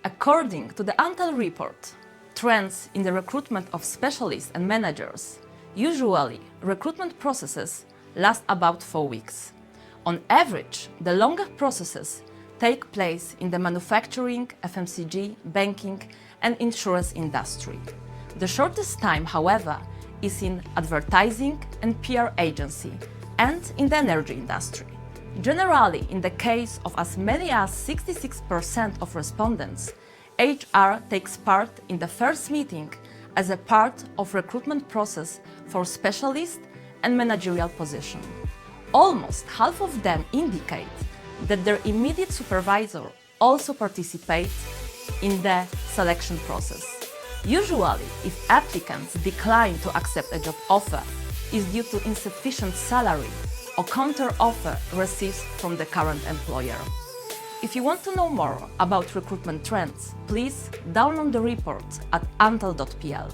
According to the Antal report, trends in the recruitment of specialists and managers, usually recruitment processes last about 4 weeks. On average, the longer processes take place in the manufacturing, FMCG, banking and insurance industry. The shortest time, however, is in advertising and PR agency and in the energy industry. Generally, in the case of as many as 66% of respondents, HR takes part in the first meeting as a part of recruitment process for specialist and managerial position. Almost half of them indicate that their immediate supervisor also participates in the selection process. Usually, if applicants decline to accept a job offer, is due to insufficient salary or counter-offer received from the current employer. If you want to know more about recruitment trends, please download the report at antal.pl.